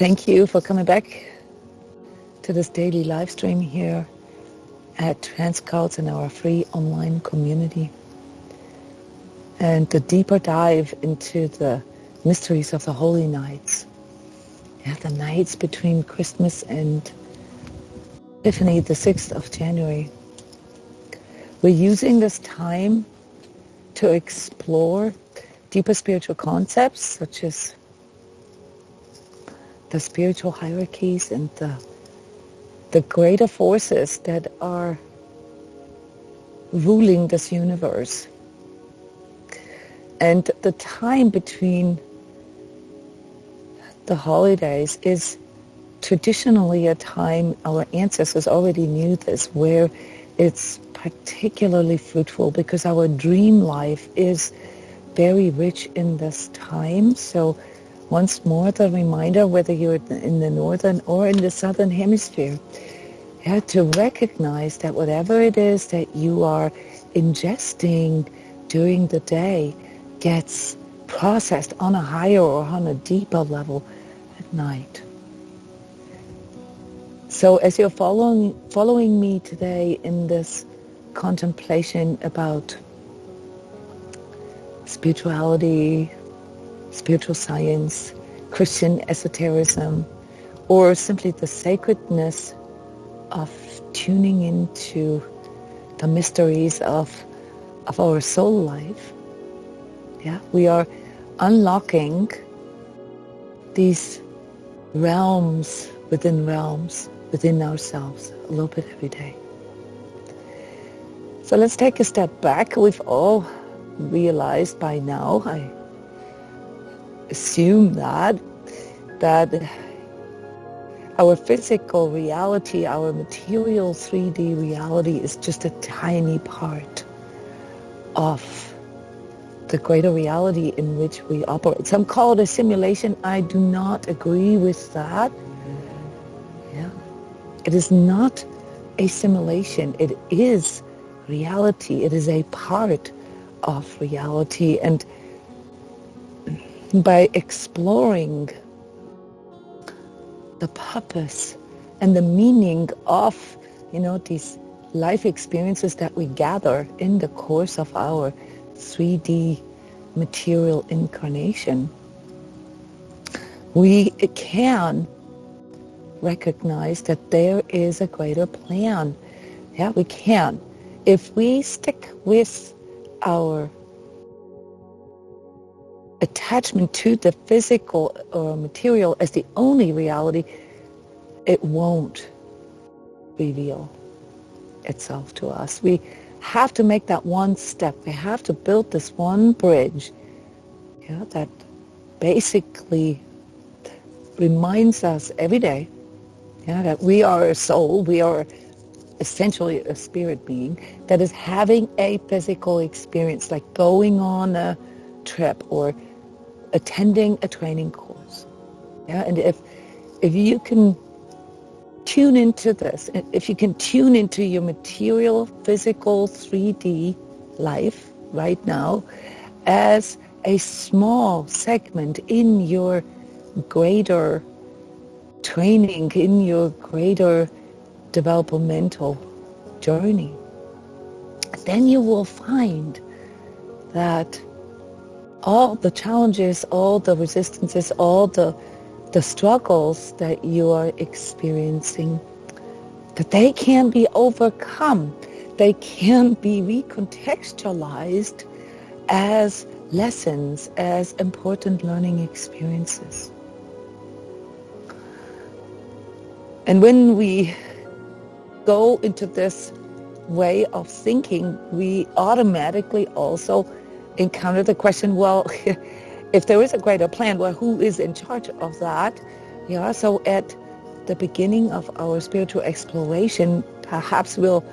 Thank you for coming back to this daily live stream here at transCODES in our free online community. And the deeper dive into the mysteries of the holy nights. Yeah, the nights between Christmas and Epiphany, the 6th of January. We're using this time to explore deeper spiritual concepts such as the spiritual hierarchies and the greater forces that are ruling this universe. And the time between the holidays is traditionally a time, our ancestors already knew this, where it's particularly fruitful because our dream life is very rich in this time. So once more, the reminder, whether you're in the northern or in the southern hemisphere, you have to recognize that whatever it is that you are ingesting during the day gets processed on a higher or on a deeper level at night. So as you're following me today in this contemplation about spirituality, spiritual science, Christian esotericism, or simply the sacredness of tuning into the mysteries of our soul life. Yeah, we are unlocking these realms within ourselves a little bit every day. So let's take a step back. We've all realized by now, I assume that our physical reality, our material 3D reality is just a tiny part of the greater reality in which we operate. Some call it a simulation. I do not agree with that. Yeah. It is not a simulation. It is reality. It is a part of reality. And by exploring the purpose and the meaning of, these life experiences that we gather in the course of our 3D material incarnation, we can recognize that there is a greater plan. Yeah, we can. If we stick with our attachment to the physical or material as the only reality, it won't reveal itself to us. We have to make that one step. We have to build this one bridge, that basically reminds us every day, that we are a soul, we are essentially a spirit being that is having a physical experience, like going on a trip or attending a training course. And if you can tune into this, if you can tune into your material, physical, 3D life right now as a small segment in your greater training, in your greater developmental journey, then you will find that all the challenges, all the resistances, all the struggles that you are experiencing, that they can be overcome. They can be recontextualized as lessons, as important learning experiences. And when we go into this way of thinking, we automatically also encounter the question, well, if there is a greater plan, well, who is in charge of that? Yeah, so at the beginning of our spiritual exploration, perhaps we'll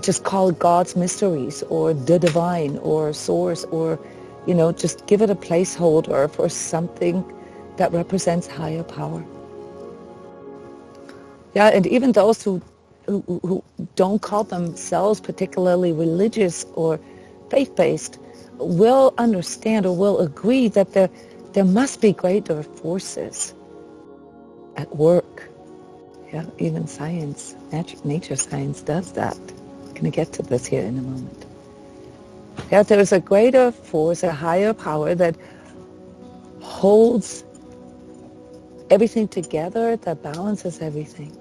just call it God's mysteries or the divine or source, or, just give it a placeholder for something that represents higher power. Yeah, and even those who don't call themselves particularly religious or faith-based will understand or will agree that there must be greater forces at work. Yeah, even science, nature science does that. I'm going to get to this here in a moment. Yeah, there's a greater force, a higher power that holds everything together, that balances everything.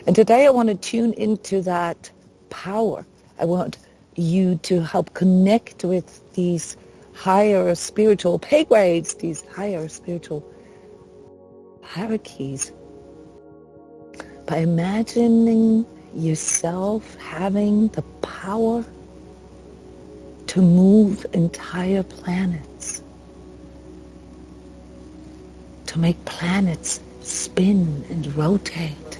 And today I want to tune into that power. I want you to help connect with these higher spiritual pay grades, these higher spiritual hierarchies, by imagining yourself having the power to move entire planets, to make planets spin and rotate,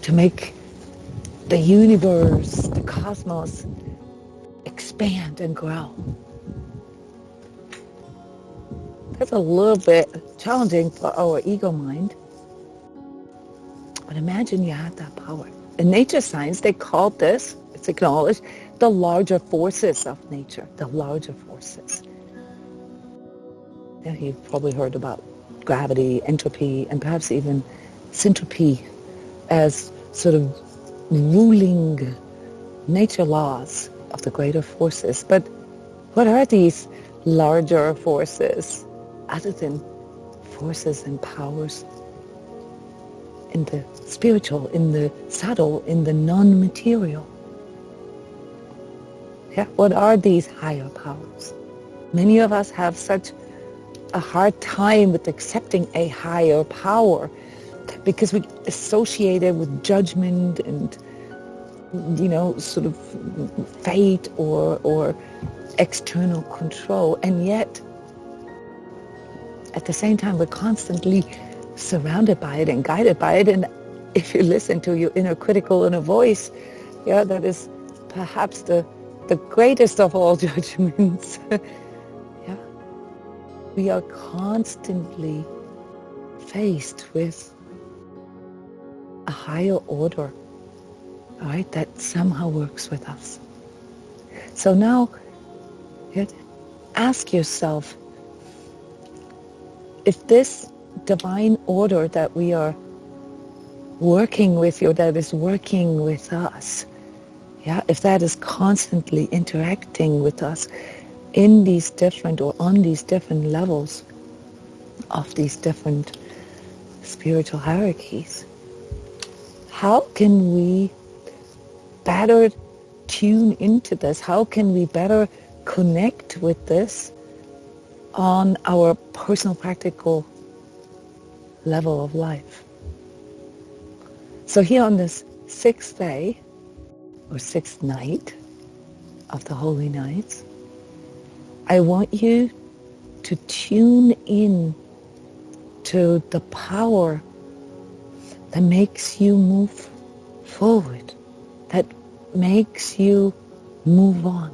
to make the universe, the cosmos, expand and grow. That's a little bit challenging for our ego mind. But imagine you had that power. In nature science, they call this, it's acknowledged, the larger forces of nature, the larger forces. Yeah, you've probably heard about gravity, entropy, and perhaps even syntropy as sort of ruling nature laws of the greater forces. But what are these larger forces other than forces and powers in the spiritual, in the subtle, in the non-material? Yeah, what are these higher powers? Many of us have such a hard time with accepting a higher power because we associate it with judgment and, sort of fate or external control. And yet, at the same time, we're constantly surrounded by it and guided by it. And if you listen to your inner critical inner voice, yeah, that is perhaps the greatest of all judgments. Yeah, we are constantly faced with a higher order, all right, that somehow works with us. So now, ask yourself, if this divine order that we are working with, or that is working with us, yeah, if that is constantly interacting with us in these different or on these different levels of these different spiritual hierarchies, how can we better tune into this? How can we better connect with this on our personal practical level of life? So here on this sixth day, or sixth night of the Holy Nights, I want you to tune in to the power that makes you move forward, that makes you move on.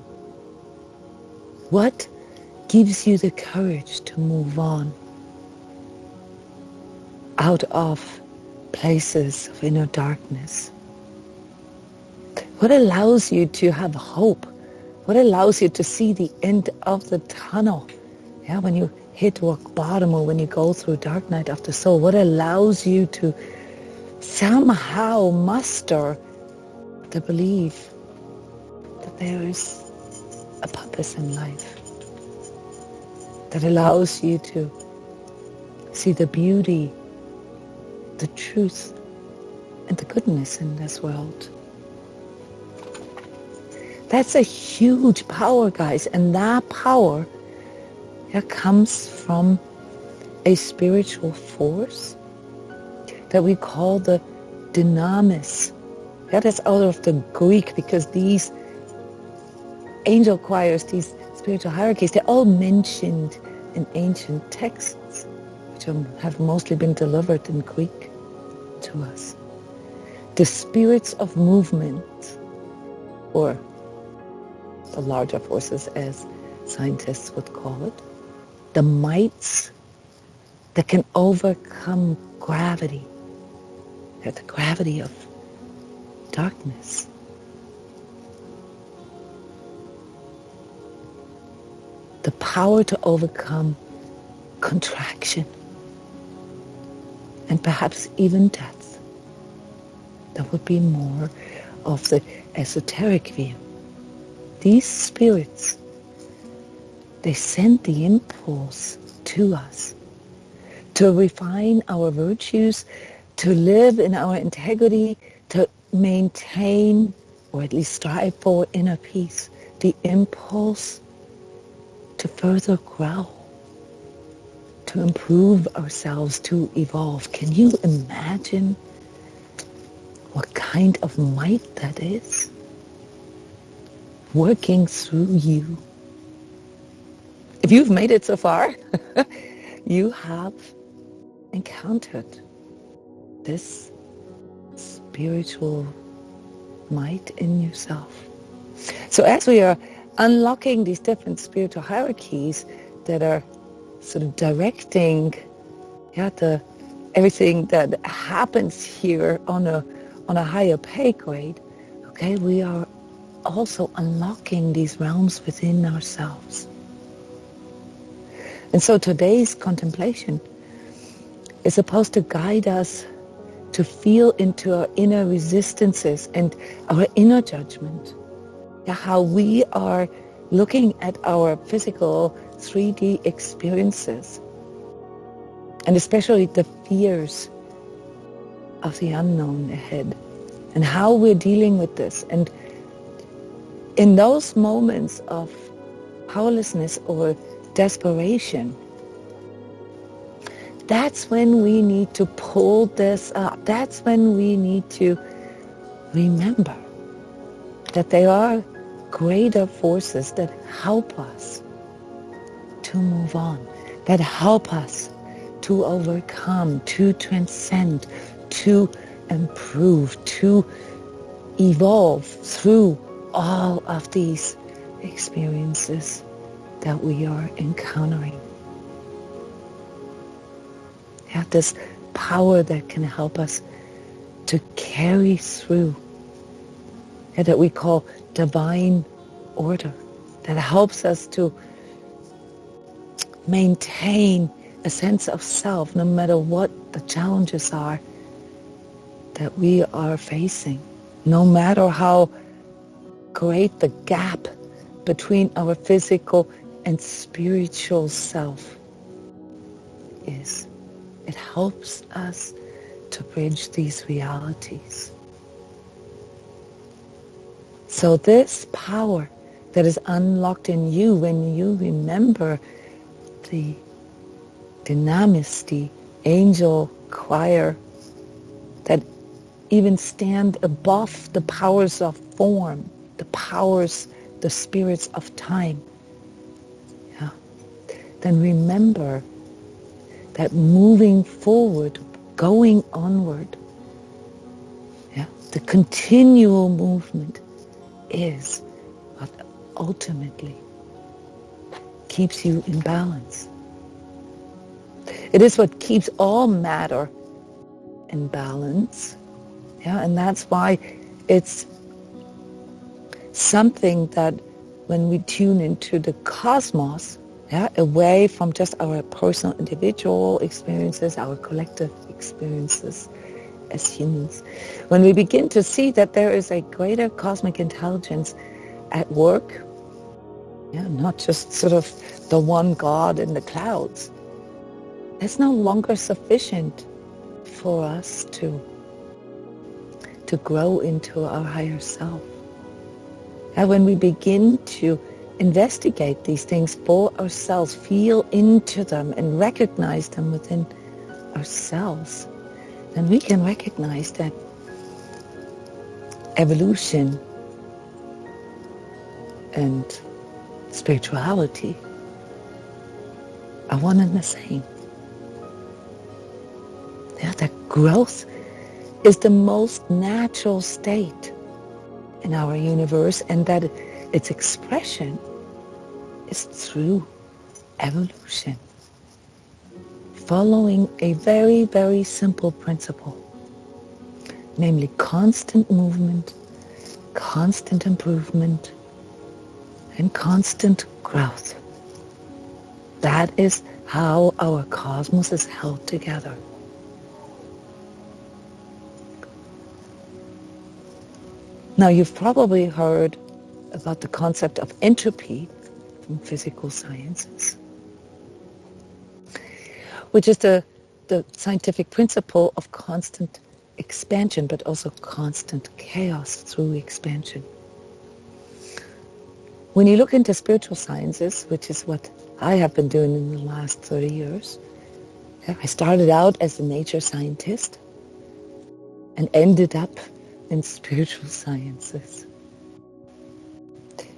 What gives you the courage to move on out of places of inner darkness? What allows you to have hope? What allows you to see the end of the tunnel? Yeah, when you hit rock bottom or when you go through dark night of the soul, what allows you to somehow muster the belief that there is a purpose in life, that allows you to see the beauty, the truth, and the goodness in this world? That's a huge power, guys, and that power comes from a spiritual force that we call the Dynamis. That is out of the Greek, because these angel choirs, these spiritual hierarchies, they're all mentioned in ancient texts, which have mostly been delivered in Greek to us. The spirits of movement, or the larger forces as scientists would call it, the mights that can overcome gravity, the gravity of darkness. The power to overcome contraction, and perhaps even death. That would be more of the esoteric view. These spirits, they send the impulse to us to refine our virtues, to live in our integrity, to maintain, or at least strive for inner peace, the impulse to further grow, to improve ourselves, to evolve. Can you imagine what kind of might that is working through you? If you've made it so far, you have encountered this spiritual might in yourself. So as we are unlocking these different spiritual hierarchies that are sort of directing everything that happens here on a higher pay grade, okay, we are also unlocking these realms within ourselves. And so today's contemplation is supposed to guide us to feel into our inner resistances and our inner judgment. How we are looking at our physical 3D experiences, and especially the fears of the unknown ahead, and how we're dealing with this. And in those moments of powerlessness or desperation, that's when we need to pull this up. That's when we need to remember that there are greater forces that help us to move on, that help us to overcome, to transcend, to improve, to evolve through all of these experiences that we are encountering. Have this power that can help us to carry through, that we call divine order, that helps us to maintain a sense of self no matter what the challenges are that we are facing, no matter how great the gap between our physical and spiritual self is. It helps us to bridge these realities. So this power that is unlocked in you when you remember the Dynamis, the angel choir that even stand above the powers of form, the powers, the spirits of time. Yeah. Then remember that moving forward, going onward, the continual movement is what ultimately keeps you in balance. It is what keeps all matter in balance. And that's why it's something that when we tune into the cosmos, away from just our personal individual experiences, our collective experiences as humans, when we begin to see that there is a greater cosmic intelligence at work, not just sort of the one God in the clouds, it's no longer sufficient for us to grow into our higher self. And when we begin to investigate these things for ourselves, feel into them and recognize them within ourselves, then we can recognize that evolution and spirituality are one and the same. That growth is the most natural state in our universe, and that its expression is through evolution, following a very, very simple principle, namely constant movement, constant improvement, and constant growth. That is how our cosmos is held together. Now, you've probably heard about the concept of entropy from physical sciences, which is the scientific principle of constant expansion, but also constant chaos through expansion. When you look into spiritual sciences, which is what I have been doing in the last 30 years, I started out as a nature scientist and ended up in spiritual sciences.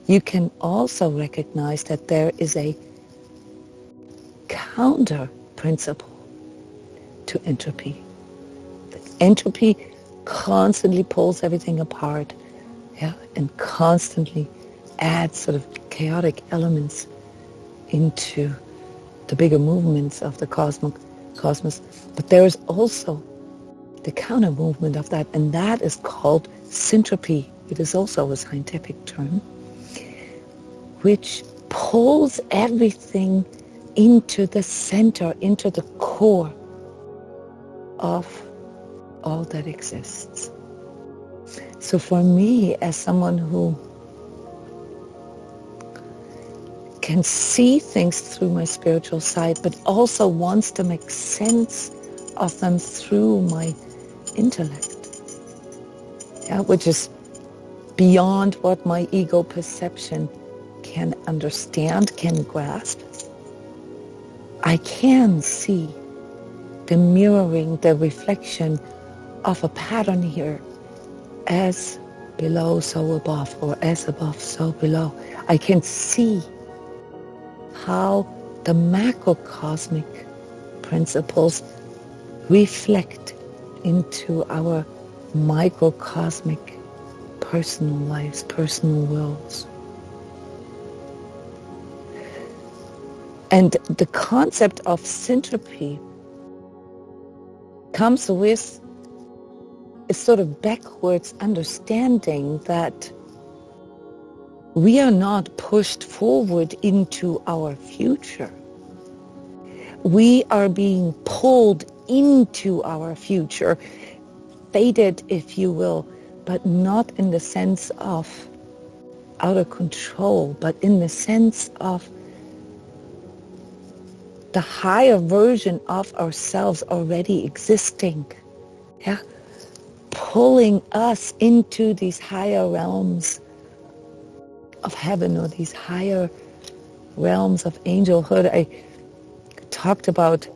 You can also recognize that there is a counter principle to entropy. That entropy constantly pulls everything apart, and constantly adds sort of chaotic elements into the bigger movements of the cosmos. But there is also the counter movement of that, and that is called syntropy. It is also a scientific term, which pulls everything into the center, into the core of all that exists. So for me, as someone who can see things through my spiritual side, but also wants to make sense of them through my intellect, which is beyond what my ego perception can understand, can grasp. I can see the mirroring, the reflection of a pattern here, as below, so above, or as above, so below. I can see how the macrocosmic principles reflect into our microcosmic personal lives, personal worlds. And the concept of syntropy comes with a sort of backwards understanding that we are not pushed forward into our future. We are being pulled into our future, fated, if you will, but not in the sense of out of control, but in the sense of the higher version of ourselves already existing, pulling us into these higher realms of heaven, or these higher realms of angelhood. I talked about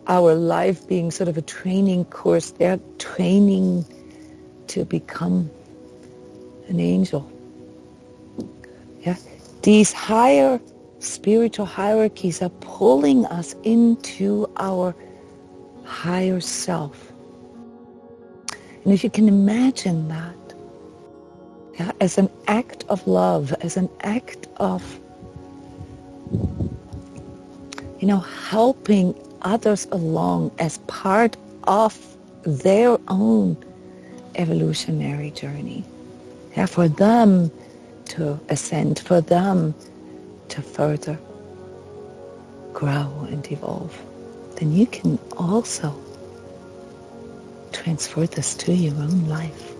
our life being sort of a training course. They're training to become an angel. These higher spiritual hierarchies are pulling us into our higher self. And if you can imagine that, as an act of love, as an act of, helping others along as part of their own evolutionary journey, for them to ascend, for them to further grow and evolve, then you can also transfer this to your own life.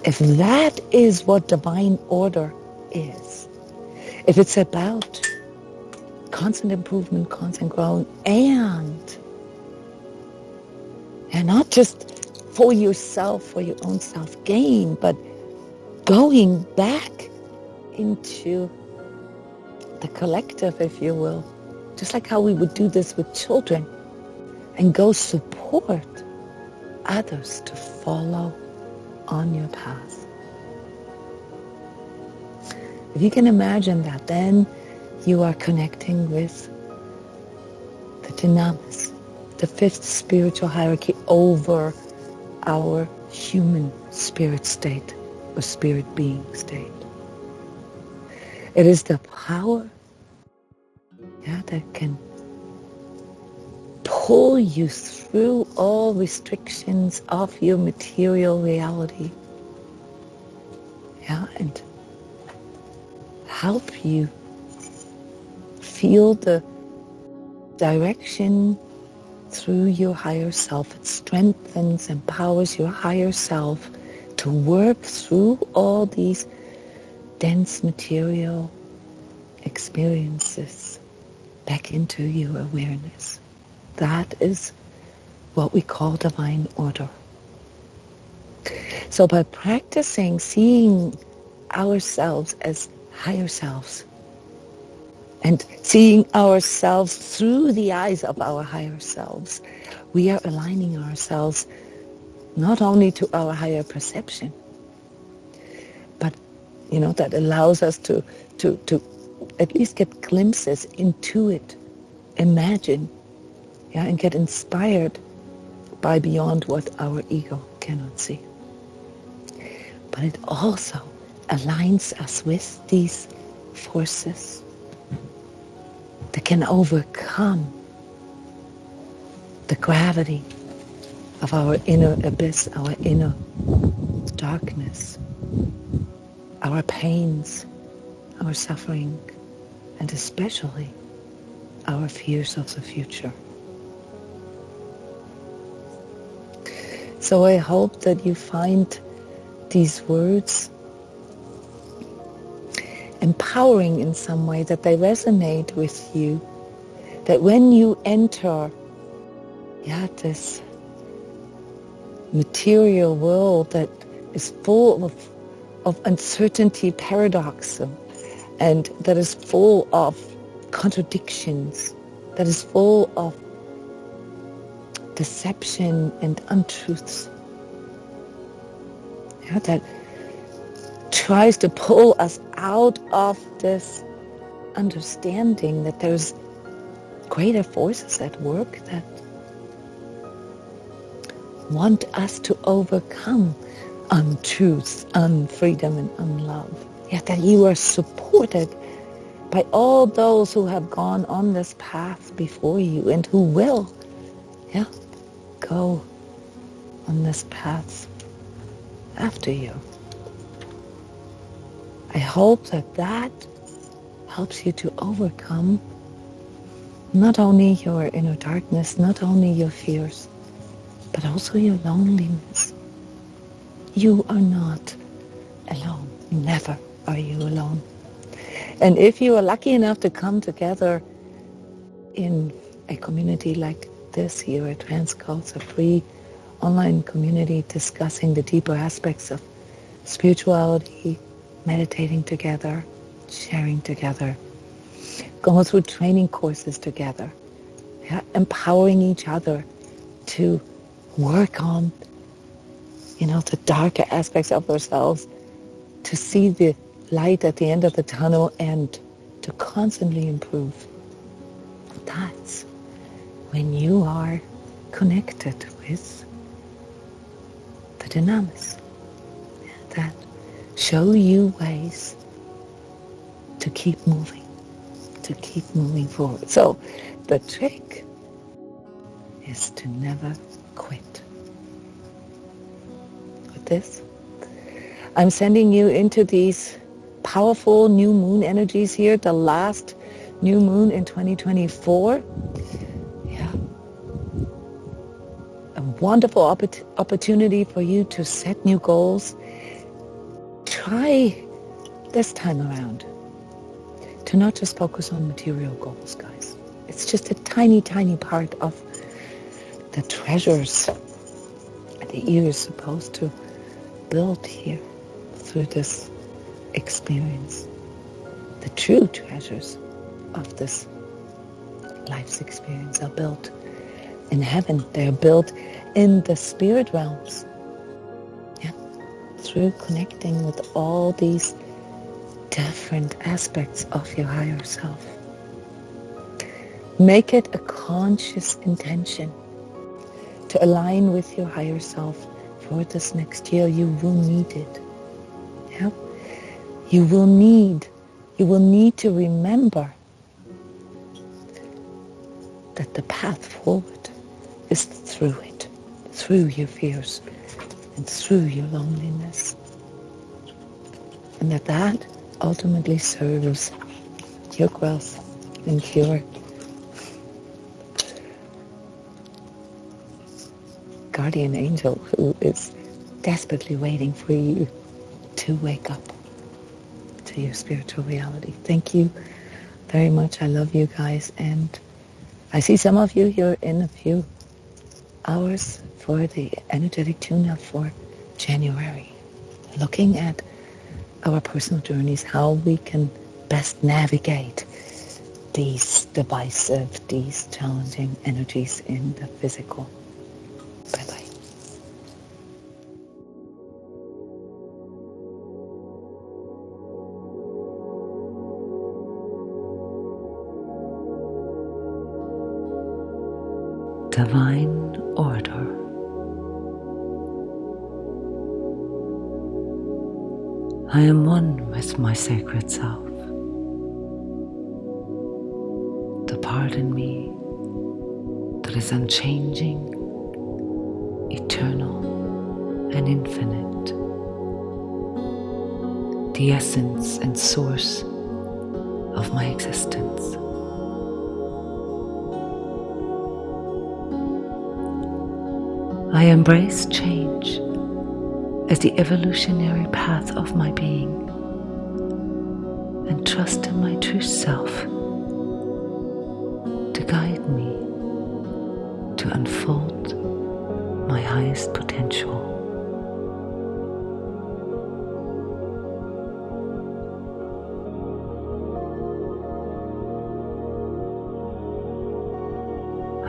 If that is what divine order is, if it's about constant improvement, constant growth, and not just for yourself, for your own self-gain, but going back into the collective, if you will, just like how we would do this with children, and go support others to follow on your path. If you can imagine that, then you are connecting with the Dynamis, the fifth spiritual hierarchy over our human spirit state, or spirit being state. It is the power that can pull you through all restrictions of your material reality, and help you feel the direction through your higher self. It strengthens, empowers your higher self to work through all these dense material experiences back into your awareness. That is what we call divine order. So by practicing seeing ourselves as higher selves and seeing ourselves through the eyes of our higher selves, we are aligning ourselves not only to our higher perception, but that allows us to at least get glimpses into it, imagine, and get inspired by beyond what our ego cannot see. But it also aligns us with these forces that can overcome the gravity of our inner abyss, our inner darkness, our pains, our suffering, and especially our fears of the future. So I hope that you find these words empowering in some way, that they resonate with you, that when you enter this material world that is full of uncertainty, paradox, and that is full of contradictions, that is full of deception and untruths, that tries to pull us out of this understanding that there's greater forces at work that want us to overcome untruths, unfreedom, and unlove. Yet that you are supported by all those who have gone on this path before you and who will go on this path after you. I hope that helps you to overcome not only your inner darkness, not only your fears, but also your loneliness. You are not alone. Never are you alone. And if you are lucky enough to come together in a community like this here at transCODES, a free online community discussing the deeper aspects of spirituality, meditating together, sharing together, going through training courses together, empowering each other to work on, the darker aspects of ourselves, to see the light at the end of the tunnel and to constantly improve. That's when you are connected with the Dynamis that show you ways to keep moving forward. So the trick is to never quit. With this, I'm sending you into these powerful new moon energies here, the last new moon in 2024. A wonderful opportunity for you to set new goals. Try this time around to not just focus on material goals, guys. It's just a tiny, tiny part of the treasures that you're supposed to build here through this experience. The true treasures of this life's experience are built in heaven. They're built in the spirit realms. Through connecting with all these different aspects of your higher self. Make it a conscious intention to align with your higher self for this next year. You will need it. You will need to remember that the path forward is through it, through your fears and through your loneliness. And that ultimately serves your growth and your guardian angel who is desperately waiting for you to wake up to your spiritual reality. Thank you very much. I love you guys, and I see some of you here in a few hours for the energetic tune-up for January, looking at our personal journeys, how we can best navigate these divisive, these challenging energies in the physical. Bye-bye. Divine order. I am one with my sacred self. The part in me that is unchanging, eternal, and infinite. The essence and source of my existence. I embrace change as the evolutionary path of my being and trust in my true self to guide me to unfold my highest potential.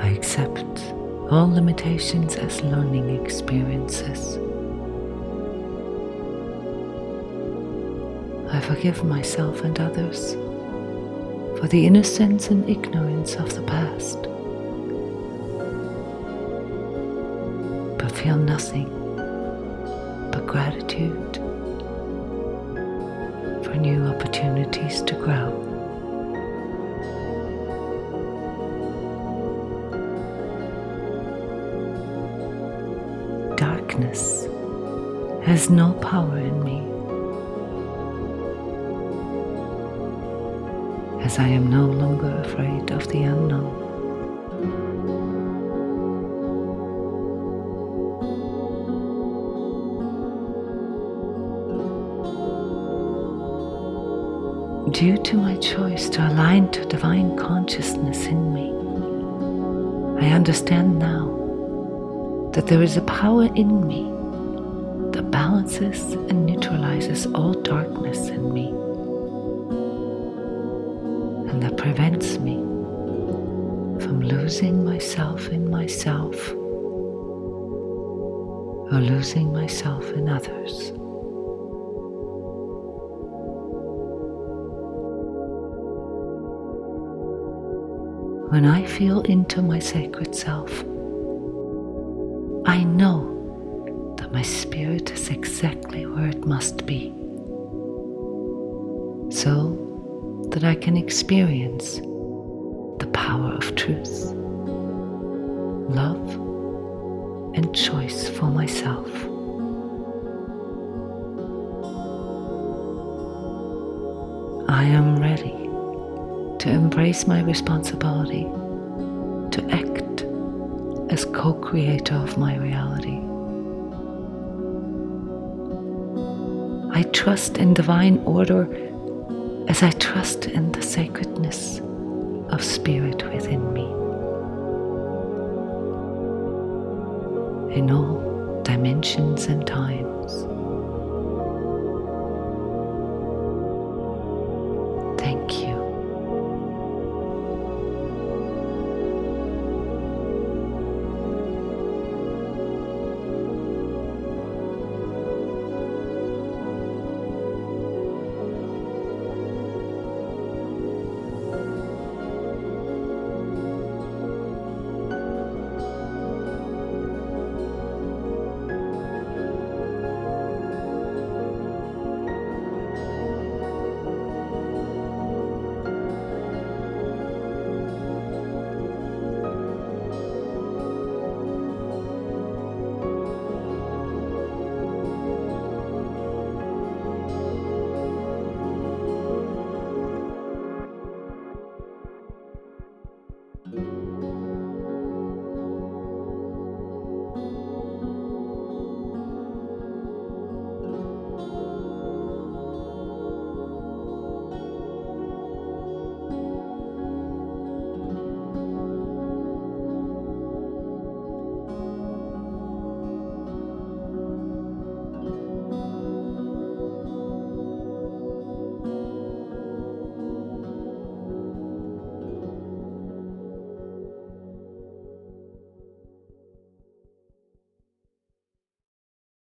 I accept all limitations as learning experiences. I forgive myself and others for the innocence and ignorance of the past, but feel nothing but gratitude for new opportunities to grow. Darkness has no power in me, as I am no longer afraid of the unknown. Due to my choice to align to divine consciousness in me, I understand now that there is a power in me that balances and neutralizes all darkness in me, and that prevents me from losing myself in myself or losing myself in others. When I feel into my sacred self, I know that my spirit is exactly where it must be, so that I can experience the power of truth, love, and choice for myself. I am ready to embrace my responsibility to act as co-creator of my reality. I trust in divine order as I trust in the sacredness of spirit within me. In all dimensions and times,